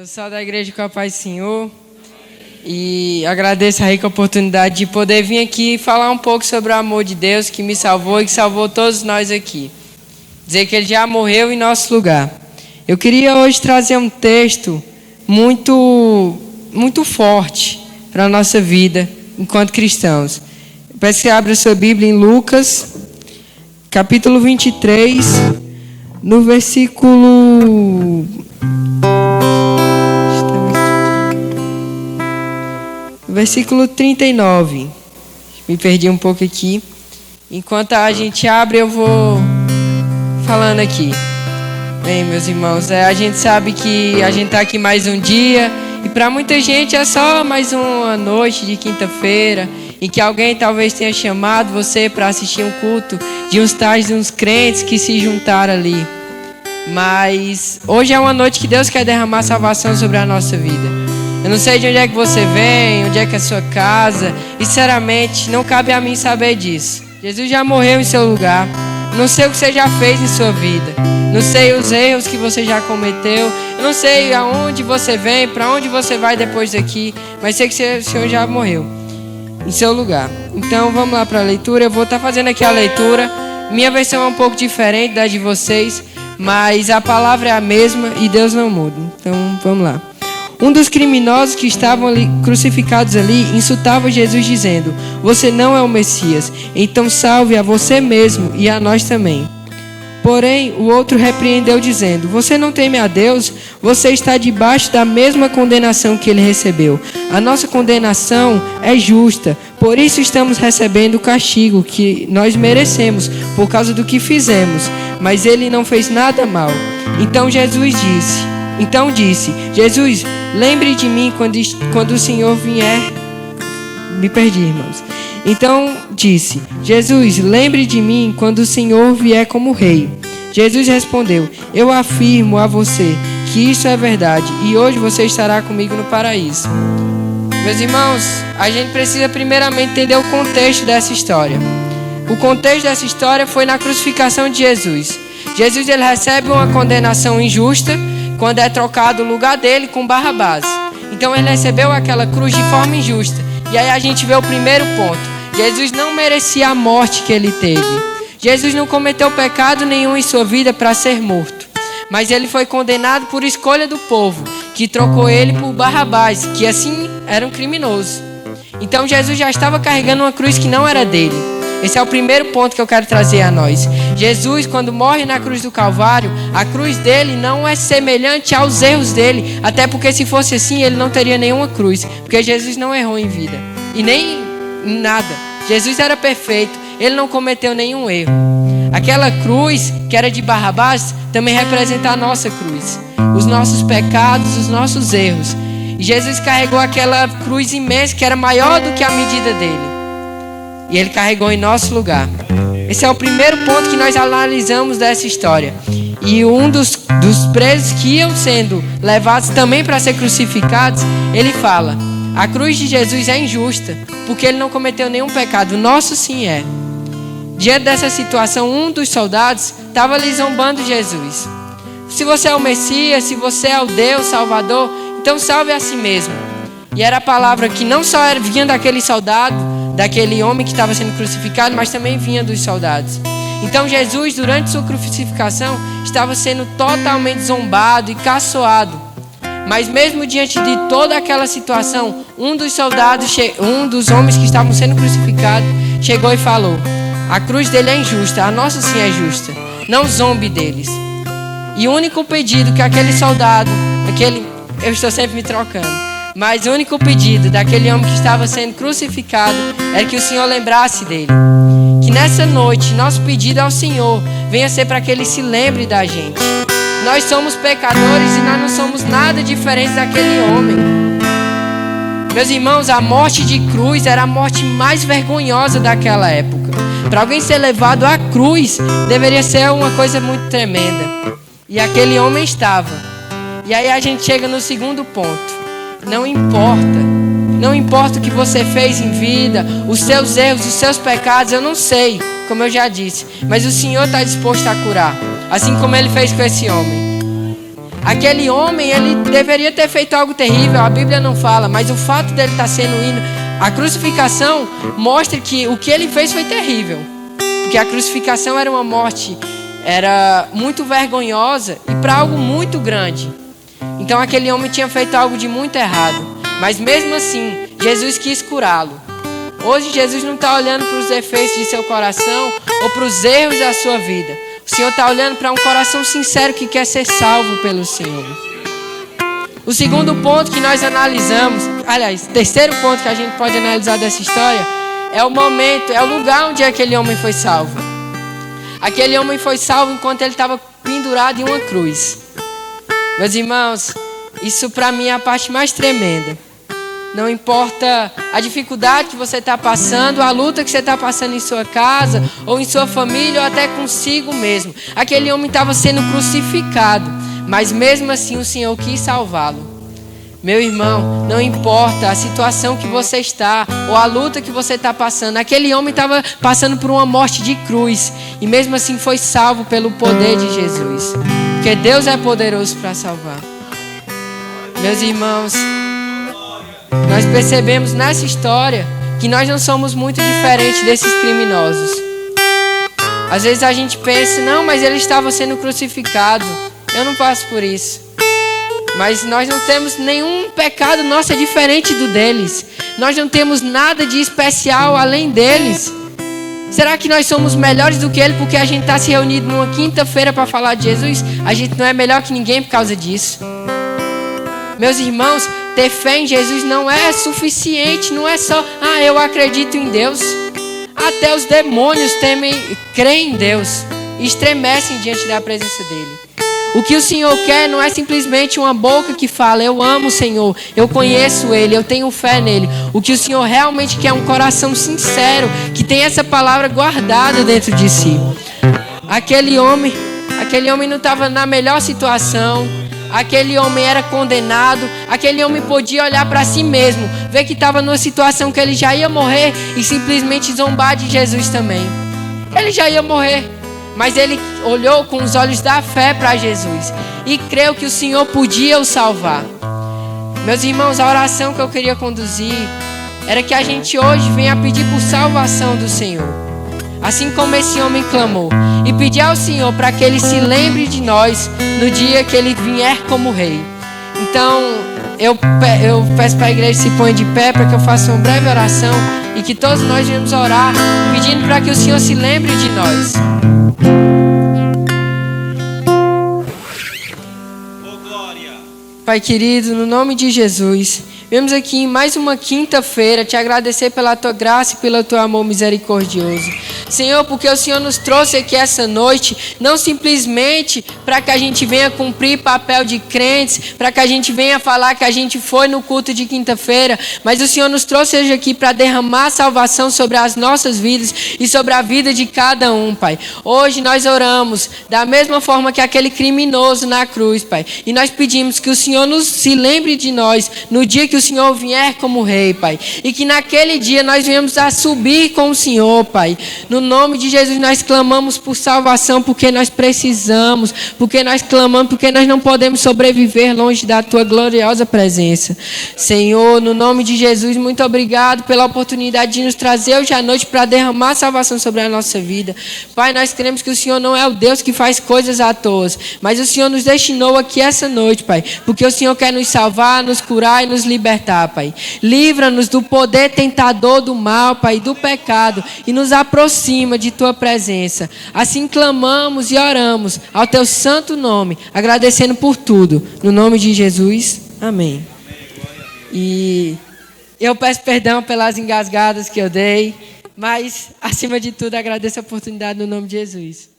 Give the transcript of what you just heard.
Eu sou da igreja com a paz do Senhor e agradeço a rica oportunidade de poder vir aqui falar um pouco sobre o amor de Deus que me salvou e que salvou todos nós aqui. Dizer que Ele já morreu em nosso lugar. Eu queria hoje trazer um texto muito forte para a nossa vida enquanto cristãos. Peço que você abra a sua Bíblia em Lucas, capítulo 23, no versículo 39. Me perdi um pouco aqui. Enquanto a gente abre, eu vou falando aqui. Bem, meus irmãos, a gente sabe que a gente está aqui mais um dia. E para muita gente é só mais uma noite de quinta-feira, em que alguém talvez tenha chamado você para assistir um culto de uns tais de uns crentes que se juntaram ali. Mas hoje é uma noite que Deus quer derramar salvação sobre a nossa vida. Eu não sei de onde é que você vem, onde é que é a sua casa. E sinceramente, não cabe a mim saber disso. Jesus já morreu em seu lugar. Não sei o que você já fez em sua vida. Não sei os erros que você já cometeu. Eu não sei aonde você vem, para onde você vai depois daqui. Mas sei que o Senhor já morreu em seu lugar. Então vamos lá para a leitura. Eu vou estar fazendo aqui a leitura. Minha versão é um pouco diferente da de vocês, mas a palavra é a mesma e Deus não muda. Então vamos lá. Um dos criminosos que estavam ali, crucificados ali, insultava Jesus dizendo: "Você não é o Messias, então salve a você mesmo e a nós também." Porém, o outro repreendeu dizendo: "Você não teme a Deus? Você está debaixo da mesma condenação que ele recebeu. A nossa condenação é justa, por isso estamos recebendo o castigo que nós merecemos por causa do que fizemos. Mas ele não fez nada mal." Então disse: "Jesus, lembre de mim quando o Senhor vier." Me perdi, irmãos. Então disse: "Jesus, lembre de mim quando o Senhor vier como rei." Jesus respondeu: "Eu afirmo a você que isso é verdade, e hoje você estará comigo no paraíso." Meus irmãos, a gente precisa primeiramente entender o contexto dessa história. O contexto dessa história foi na crucificação de Jesus. Jesus ele recebe uma condenação injusta quando é trocado o lugar dele com Barrabás. Então ele recebeu aquela cruz de forma injusta. E aí a gente vê o primeiro ponto. Jesus não merecia a morte que ele teve. Jesus não cometeu pecado nenhum em sua vida para ser morto. Mas ele foi condenado por escolha do povo, que trocou ele por Barrabás, que assim era um criminoso. Então Jesus já estava carregando uma cruz que não era dele. Esse é o primeiro ponto que eu quero trazer a nós. Jesus, quando morre na cruz do Calvário, a cruz dele não é semelhante aos erros dele. Até porque se fosse assim, ele não teria nenhuma cruz. Porque Jesus não errou em vida. E nem em nada. Jesus era perfeito. Ele não cometeu nenhum erro. Aquela cruz que era de Barrabás também representa a nossa cruz. Os nossos pecados, os nossos erros. E Jesus carregou aquela cruz imensa que era maior do que a medida dele. E ele carregou em nosso lugar. Esse é o primeiro ponto que nós analisamos dessa história. E um dos presos que iam sendo levados também para ser crucificados, ele fala: a cruz de Jesus é injusta, porque ele não cometeu nenhum pecado. O nosso sim é. Diante dessa situação, um dos soldados estava ali zombando Jesus. Se você é o Messias, se você é o Deus Salvador, então salve a si mesmo. E era a palavra que não só vinha daquele soldado, daquele homem que estava sendo crucificado, mas também vinha dos soldados. Então Jesus, durante sua crucificação, estava sendo totalmente zombado e caçoado. Mas mesmo diante de toda aquela situação, um dos soldados, um dos homens que estavam sendo crucificados, chegou e falou: a cruz dele é injusta, a nossa sim é justa. Não zombe deles. E o único pedido que aquele soldado, eu estou sempre me trocando, mas o único pedido daquele homem que estava sendo crucificado era que o Senhor lembrasse dele. Que nessa noite, nosso pedido ao Senhor venha ser para que Ele se lembre da gente. Nós somos pecadores e nós não somos nada diferentes daquele homem. Meus irmãos, a morte de cruz era a morte mais vergonhosa daquela época. Para alguém ser levado à cruz, deveria ser uma coisa muito tremenda. E aquele homem estava. E aí a gente chega no segundo ponto. Não importa o que você fez em vida, os seus erros, os seus pecados, eu não sei, como eu já disse, mas o Senhor está disposto a curar, assim como Ele fez com esse homem. Aquele homem, ele deveria ter feito algo terrível, a Bíblia não fala, mas o fato dele estar sendo indo, a crucificação mostra que o que ele fez foi terrível. Porque a crucificação era uma morte, era muito vergonhosa e para algo muito grande. Então aquele homem tinha feito algo de muito errado. Mas mesmo assim, Jesus quis curá-lo. Hoje Jesus não está olhando para os defeitos de seu coração ou para os erros da sua vida. O Senhor está olhando para um coração sincero que quer ser salvo pelo Senhor. O segundo ponto que nós analisamos, aliás, terceiro ponto que a gente pode analisar dessa história, é o momento, é o lugar onde aquele homem foi salvo. Aquele homem foi salvo enquanto ele estava pendurado em uma cruz. Meus irmãos, isso para mim é a parte mais tremenda. Não importa a dificuldade que você está passando, a luta que você está passando em sua casa, ou em sua família, ou até consigo mesmo. Aquele homem estava sendo crucificado, mas mesmo assim o Senhor quis salvá-lo. Meu irmão, não importa a situação que você está, ou a luta que você está passando. Aquele homem estava passando por uma morte de cruz, e mesmo assim foi salvo pelo poder de Jesus. Porque Deus é poderoso para salvar. Meus irmãos, nós percebemos nessa história que nós não somos muito diferentes desses criminosos. Às vezes a gente pensa, não, mas ele estava sendo crucificado. Eu não passo por isso. Mas nós não temos nenhum pecado nosso é diferente do deles. Nós não temos nada de especial além deles. Será que nós somos melhores do que ele porque a gente está se reunido numa quinta-feira para falar de Jesus? A gente não é melhor que ninguém por causa disso. Meus irmãos, ter fé em Jesus não é suficiente, não é só, eu acredito em Deus. Até os demônios creem em Deus e estremecem diante da presença dele. O que o Senhor quer não é simplesmente uma boca que fala, eu amo o Senhor, eu conheço Ele, eu tenho fé nele. O que o Senhor realmente quer é um coração sincero, que tem essa palavra guardada dentro de si. Aquele homem não estava na melhor situação. Aquele homem era condenado. Aquele homem podia olhar para si mesmo, ver que estava numa situação que ele já ia morrer e simplesmente zombar de Jesus também. Ele já ia morrer, mas ele olhou com os olhos da fé para Jesus e creu que o Senhor podia o salvar. Meus irmãos, a oração que eu queria conduzir era que a gente hoje venha pedir por salvação do Senhor, assim como esse homem clamou, e pedir ao Senhor para que Ele se lembre de nós no dia que Ele vier como Rei. Então, eu peço para a igreja se ponha de pé para que eu faça uma breve oração e que todos nós venhamos orar, pedindo para que o Senhor se lembre de nós. Pai querido, no nome de Jesus, vemos aqui em mais uma quinta-feira te agradecer pela tua graça e pelo teu amor misericordioso. Senhor, porque o Senhor nos trouxe aqui essa noite, não simplesmente para que a gente venha cumprir papel de crentes, para que a gente venha falar que a gente foi no culto de quinta-feira, mas o Senhor nos trouxe hoje aqui para derramar salvação sobre as nossas vidas e sobre a vida de cada um, Pai. Hoje nós oramos da mesma forma que aquele criminoso na cruz, Pai, e nós pedimos que o Senhor se lembre de nós no dia que o Senhor vier como Rei, Pai, e que naquele dia nós venhamos a subir com o Senhor, Pai. No nome de Jesus nós clamamos por salvação porque nós precisamos, porque nós clamamos, porque nós não podemos sobreviver longe da tua gloriosa presença. Senhor, no nome de Jesus, muito obrigado pela oportunidade de nos trazer hoje à noite para derramar salvação sobre a nossa vida. Pai, nós cremos que o Senhor não é o Deus que faz coisas à toa, mas o Senhor nos destinou aqui essa noite, Pai, porque o Senhor quer nos salvar, nos curar e nos libertar, Pai. Livra-nos do poder tentador do mal, Pai, do pecado, e nos aproxima de tua presença. Assim clamamos e oramos ao teu santo nome, agradecendo por tudo. No nome de Jesus, amém. E eu peço perdão pelas engasgadas que eu dei, mas acima de tudo agradeço a oportunidade no nome de Jesus.